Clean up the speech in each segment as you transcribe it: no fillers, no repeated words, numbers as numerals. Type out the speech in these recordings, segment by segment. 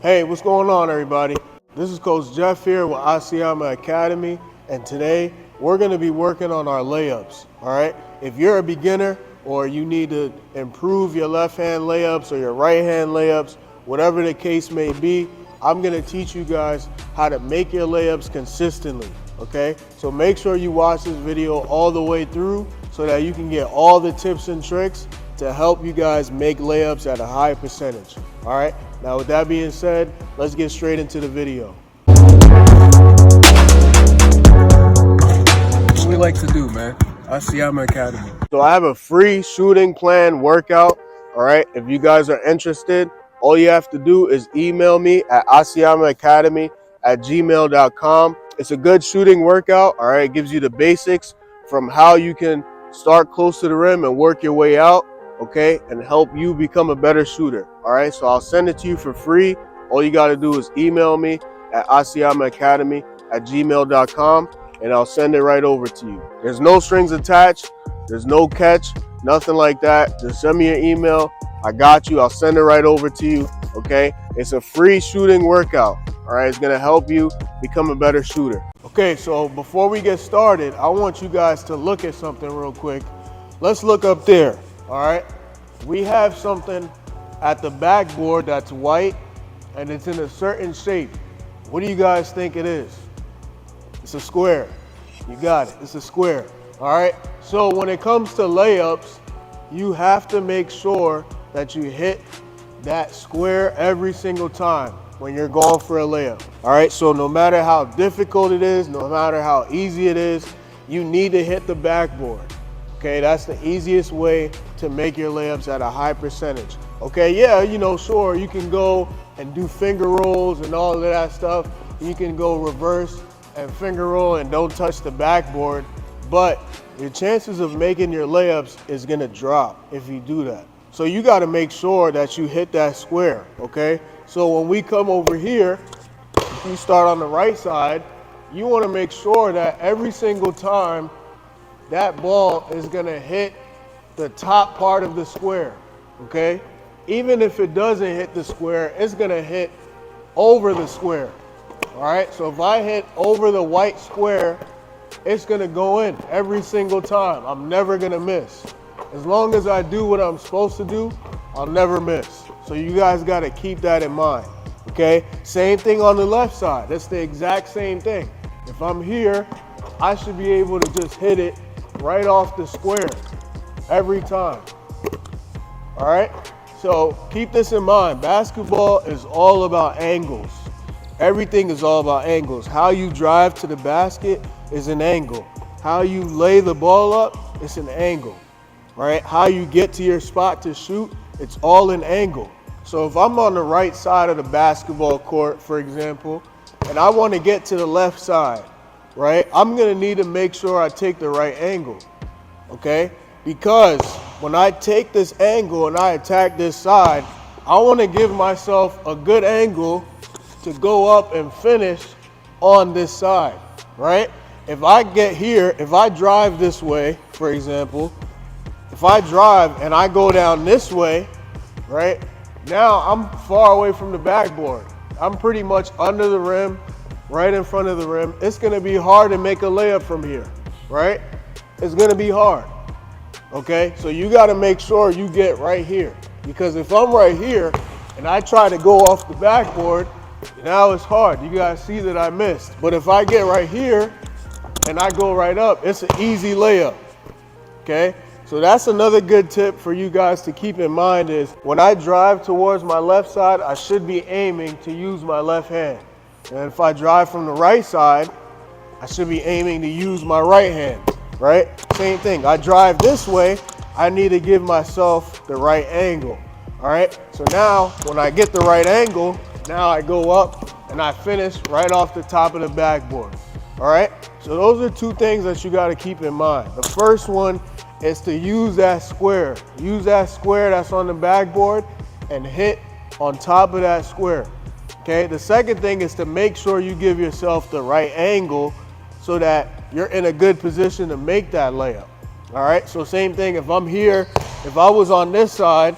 Hey, what's going on, everybody? This is Coach Jeff here with Asiyama Academy, and today we're going to be working on our layups, all right? If you're a beginner or you need to improve your left-hand layups or your right-hand layups, whatever the case may be, I'm going to teach you guys how to make your layups consistently, okay? So make sure you watch this video all the way through so that you can get all the tips and tricks to help you guys make layups at a high percentage, all right? Now with that being said, let's get straight into the video. What we like to do, man? Asiyama Academy. So I have a free shooting plan workout, all right? If you guys are interested, all you have to do is email me at asiyamaacademy@gmail.com. It's a good shooting workout, all right? It gives you the basics from how you can start close to the rim and work your way out, okay, and help you become a better shooter, all right? So I'll send it to you for free. All you got to do is email me at asiyamaacademy@gmail.com, and I'll send it right over to you. There's no strings attached. There's no catch, nothing like that. Just send me your email. I got you. I'll send it right over to you, okay? It's a free shooting workout, all right? It's going to help you become a better shooter. Okay, so before we get started, I want you guys to look at something real quick. Let's look up there. All right, we have something at the backboard that's white and it's in a certain shape. What do you guys think it is? It's a square. You got it, it's a square. All right, so when it comes to layups, you have to make sure that you hit that square every single time when you're going for a layup. All right, so no matter how difficult it is, no matter how easy it is, you need to hit the backboard. Okay, that's the easiest way to make your layups at a high percentage. Okay, yeah, you know, sure, you can go and do finger rolls and all of that stuff. You can go reverse and finger roll and don't touch the backboard, but your chances of making your layups is gonna drop if you do that. So you gotta make sure that you hit that square, okay? So when we come over here, if you start on the right side, you wanna make sure that every single time that ball is gonna hit the top part of the square, okay? Even if it doesn't hit the square, it's gonna hit over the square, all right? So if I hit over the white square, it's gonna go in every single time. I'm never gonna miss. As long as I do what I'm supposed to do, I'll never miss. So you guys gotta keep that in mind, okay? Same thing on the left side. It's the exact same thing. If I'm here, I should be able to just hit it right off the square every time. All right, so keep this in mind. Basketball is all about angles. Everything is all about angles. How you drive to the basket is an angle. How you lay the ball up, it's an angle. All right, how you get to your spot to shoot, it's all an angle. So if I'm on the right side of the basketball court, for example, and I want to get to the left side, right, I'm gonna need to make sure I take the right angle, okay? Because when I take this angle and I attack this side, I wanna give myself a good angle to go up and finish on this side, right? If I get here, if I drive this way, for example, if I drive and I go down this way, right, now I'm far away from the backboard. I'm pretty much under the rim, right in front of the rim. It's gonna be hard to make a layup from here, right? It's gonna be hard, okay? So you gotta make sure you get right here, because if I'm right here and I try to go off the backboard, now it's hard. You guys see that I missed. But if I get right here and I go right up, it's an easy layup, okay? So that's another good tip for you guys to keep in mind is when I drive towards my left side, I should be aiming to use my left hand. And if I drive from the right side, I should be aiming to use my right hand, right? Same thing, I drive this way, I need to give myself the right angle, all right? So now, when I get the right angle, now I go up and I finish right off the top of the backboard, all right? So those are two things that you gotta keep in mind. The first one is to use that square. Use that square that's on the backboard and hit on top of that square. Okay, the second thing is to make sure you give yourself the right angle so that you're in a good position to make that layup. All right, so same thing, if I'm here, if I was on this side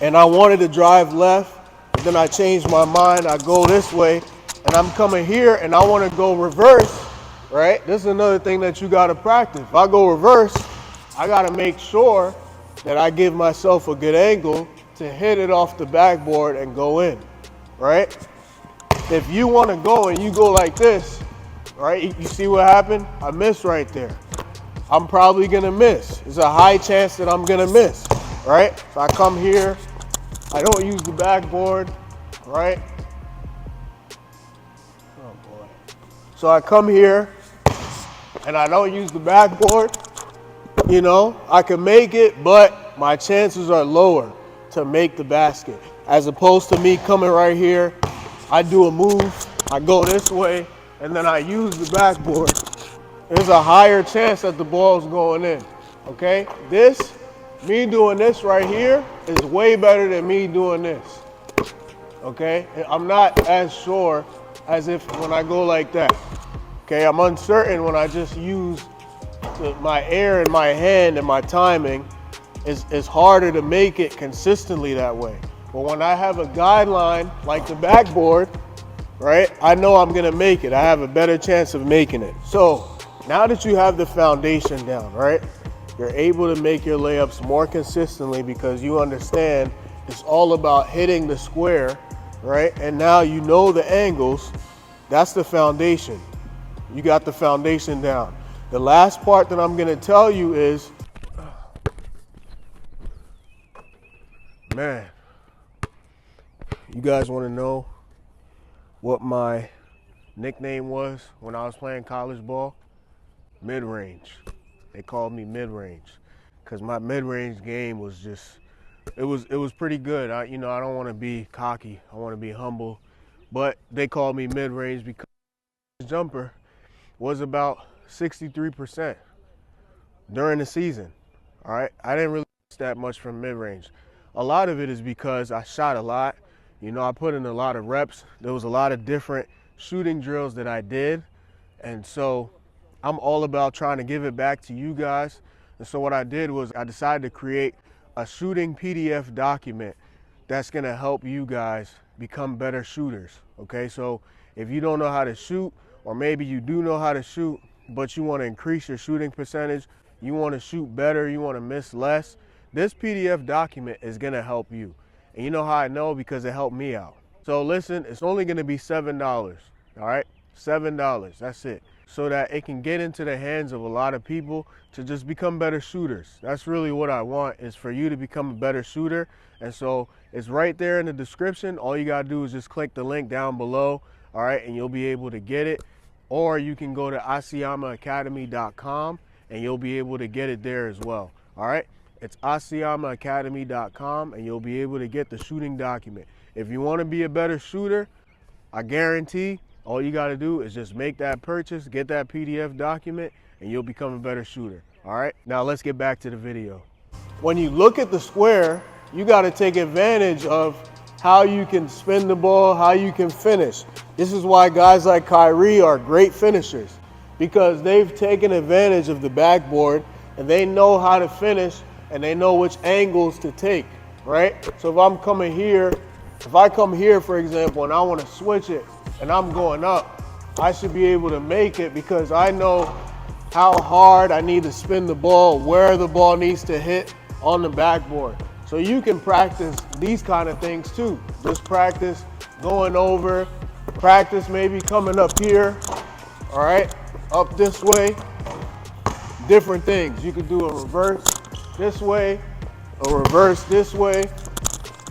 and I wanted to drive left, then I change my mind, I go this way, and I'm coming here and I want to go reverse, right? This is another thing that you got to practice. If I go reverse, I got to make sure that I give myself a good angle to hit it off the backboard and go in, right? If you want to go and you go like this, right, you see what happened? I missed right there. I'm probably going to miss. There's a high chance that I'm going to miss, right? So I come here, I don't use the backboard, right? Oh boy. So I come here and I don't use the backboard. You know, I can make it, but my chances are lower to make the basket. As opposed to me coming right here, I do a move, I go this way, and then I use the backboard. There's a higher chance that the ball's going in, okay? Me doing this right here is way better than me doing this, okay? I'm not as sure as if when I go like that, okay? I'm uncertain when I just use my air in my hand and my timing. Is harder to make it consistently that way. But when I have a guideline like the backboard, right, I know I'm gonna make it. I have a better chance of making it. So now that you have the foundation down, right, you're able to make your layups more consistently because you understand it's all about hitting the square, right? And now you know the angles. That's the foundation. You got the foundation down. The last part that I'm gonna tell you is, man, you guys wanna know what my nickname was when I was playing college ball? Mid-range. They called me mid-range because my mid-range game was just, it was pretty good. I don't wanna be cocky, I wanna be humble, but they called me mid-range because the jumper was about 63% during the season. All right, I didn't really miss that much from mid-range. A lot of it is because I shot a lot. You know, I put in a lot of reps. There was a lot of different shooting drills that I did, and so I'm all about trying to give it back to you guys. And so what I did was I decided to create a shooting PDF document that's gonna help you guys become better shooters, okay? So if you don't know how to shoot, or maybe you do know how to shoot, but you want to increase your shooting percentage, you want to shoot better, you want to miss less, this PDF document is going to help you. And you know how I know? Because it helped me out. So listen, it's only going to be $7, all right? $7, that's it. So that it can get into the hands of a lot of people to just become better shooters. That's really what I want, is for you to become a better shooter. And so it's right there in the description. All you got to do is just click the link down below, all right, and you'll be able to get it. Or you can go to asiyamaacademy.com and you'll be able to get it there as well. All right, it's asiyamaacademy.com and you'll be able to get the shooting document. If you want to be a better shooter, I guarantee all you got to do is just make that purchase, get that PDF document, and you'll become a better shooter. All right, now let's get back to the video. When you look at the square, you got to take advantage of how you can spin the ball, how you can finish. This is why guys like Kyrie are great finishers, because they've taken advantage of the backboard and they know how to finish and they know which angles to take, right? So if I'm coming here, if I come here, for example, and I want to switch it and I'm going up, I should be able to make it because I know how hard I need to spin the ball, where the ball needs to hit on the backboard. So you can practice these kind of things too. Just practice going over, practice maybe coming up here, all right, up this way, different things. You could do a reverse this way, a reverse this way,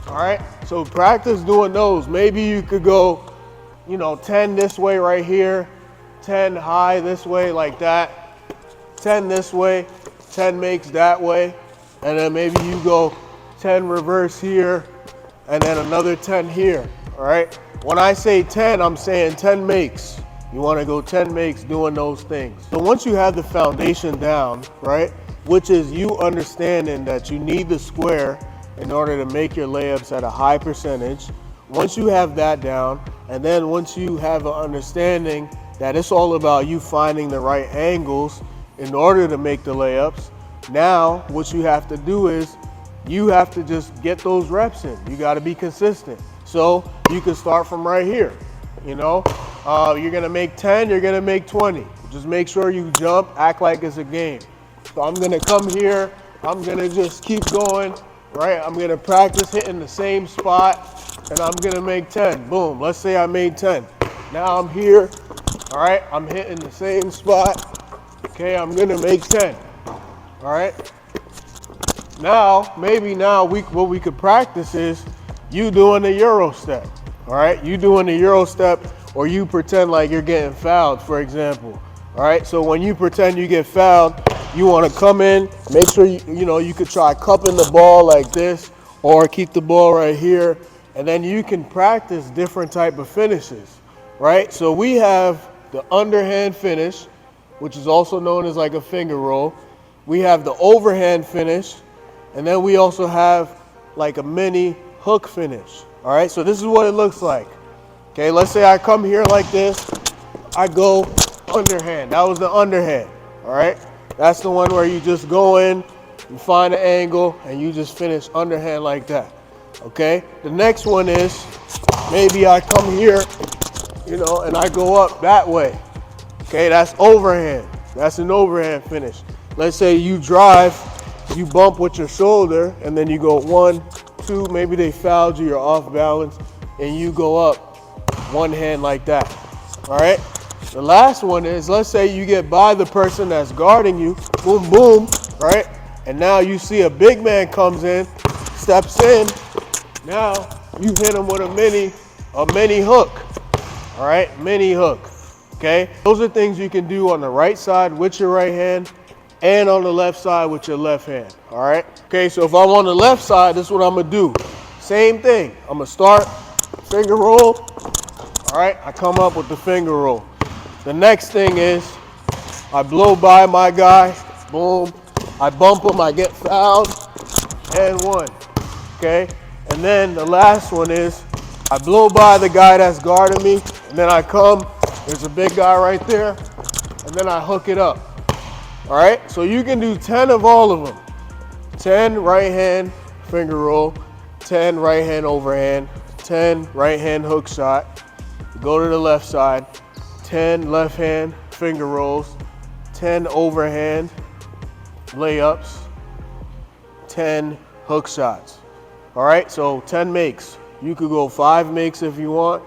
all right? So practice doing those. Maybe you could go, 10 this way right here, 10 high this way like that, 10 this way, 10 makes that way, and then maybe you go 10 reverse here, and then another 10 here, all right? When I say 10, I'm saying 10 makes. You wanna go 10 makes doing those things. So once you have the foundation down, right, which is you understanding that you need the square in order to make your layups at a high percentage, once you have that down, and then once you have an understanding that it's all about you finding the right angles in order to make the layups, now what you have to do is you have to just get those reps in. You got to be consistent. So you can start from right here. You know, you're gonna make 10, you're gonna make 20. Just make sure you jump, act like it's a game. So I'm gonna come here, I'm gonna just keep going, right? I'm gonna practice hitting the same spot, and I'm gonna make 10. Boom, let's say I made 10. Now I'm here, all right? I'm hitting the same spot. Okay, I'm gonna make 10, all right? Now, maybe now what we could practice is you doing the Euro step, all right? You doing the Euro step, or you pretend like you're getting fouled, for example, all right? So when you pretend you get fouled, you wanna come in, make sure you could try cupping the ball like this, or keep the ball right here, and then you can practice different type of finishes, right? So we have the underhand finish, which is also known as like a finger roll. We have the overhand finish, and then we also have like a mini hook finish, all right? So this is what it looks like. Okay, let's say I come here like this, I go underhand. That was the underhand, all right? That's the one where you just go in, you find an angle, and you just finish underhand like that, okay? The next one is, maybe I come here, and I go up that way. Okay, that's overhand. That's an overhand finish. Let's say you drive, you bump with your shoulder, and then you go 1, 2, maybe they fouled you, you're off balance, and you go up one hand like that, all right? The last one is, let's say you get by the person that's guarding you, boom, boom, right? And now you see a big man comes in, steps in, now you hit him with a mini hook, all right? Mini hook, okay? Those are things you can do on the right side with your right hand and on the left side with your left hand, all right? Okay, so if I'm on the left side, this is what I'm gonna do. Same thing, I'm gonna start finger roll, all right? I come up with the finger roll. The next thing is I blow by my guy, boom, I bump him, I get fouled, and 1, okay? And then the last one is I blow by the guy that's guarding me, and then I come, there's a big guy right there, and then I hook it up, all right? So you can do 10 of all of them. 10 right hand finger roll, 10 right hand overhand, 10 right hand hook shot, go to the left side, 10 left hand finger rolls, 10 overhand layups, 10 hook shots. All right, so 10 makes. You could go 5 makes if you want.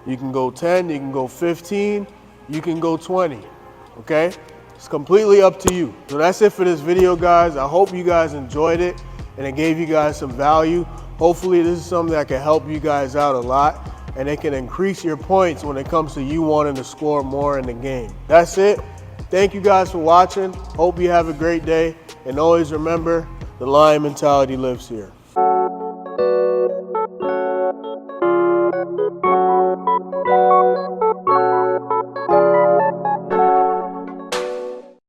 You can go 10, you can go 15, you can go 20, okay? It's completely up to you. So that's it for this video, guys. I hope you guys enjoyed it and it gave you guys some value. Hopefully this is something that can help you guys out a lot, and it can increase your points when it comes to you wanting to score more in the game. That's it. Thank you guys for watching. Hope you have a great day. And always remember, the lion mentality lives here.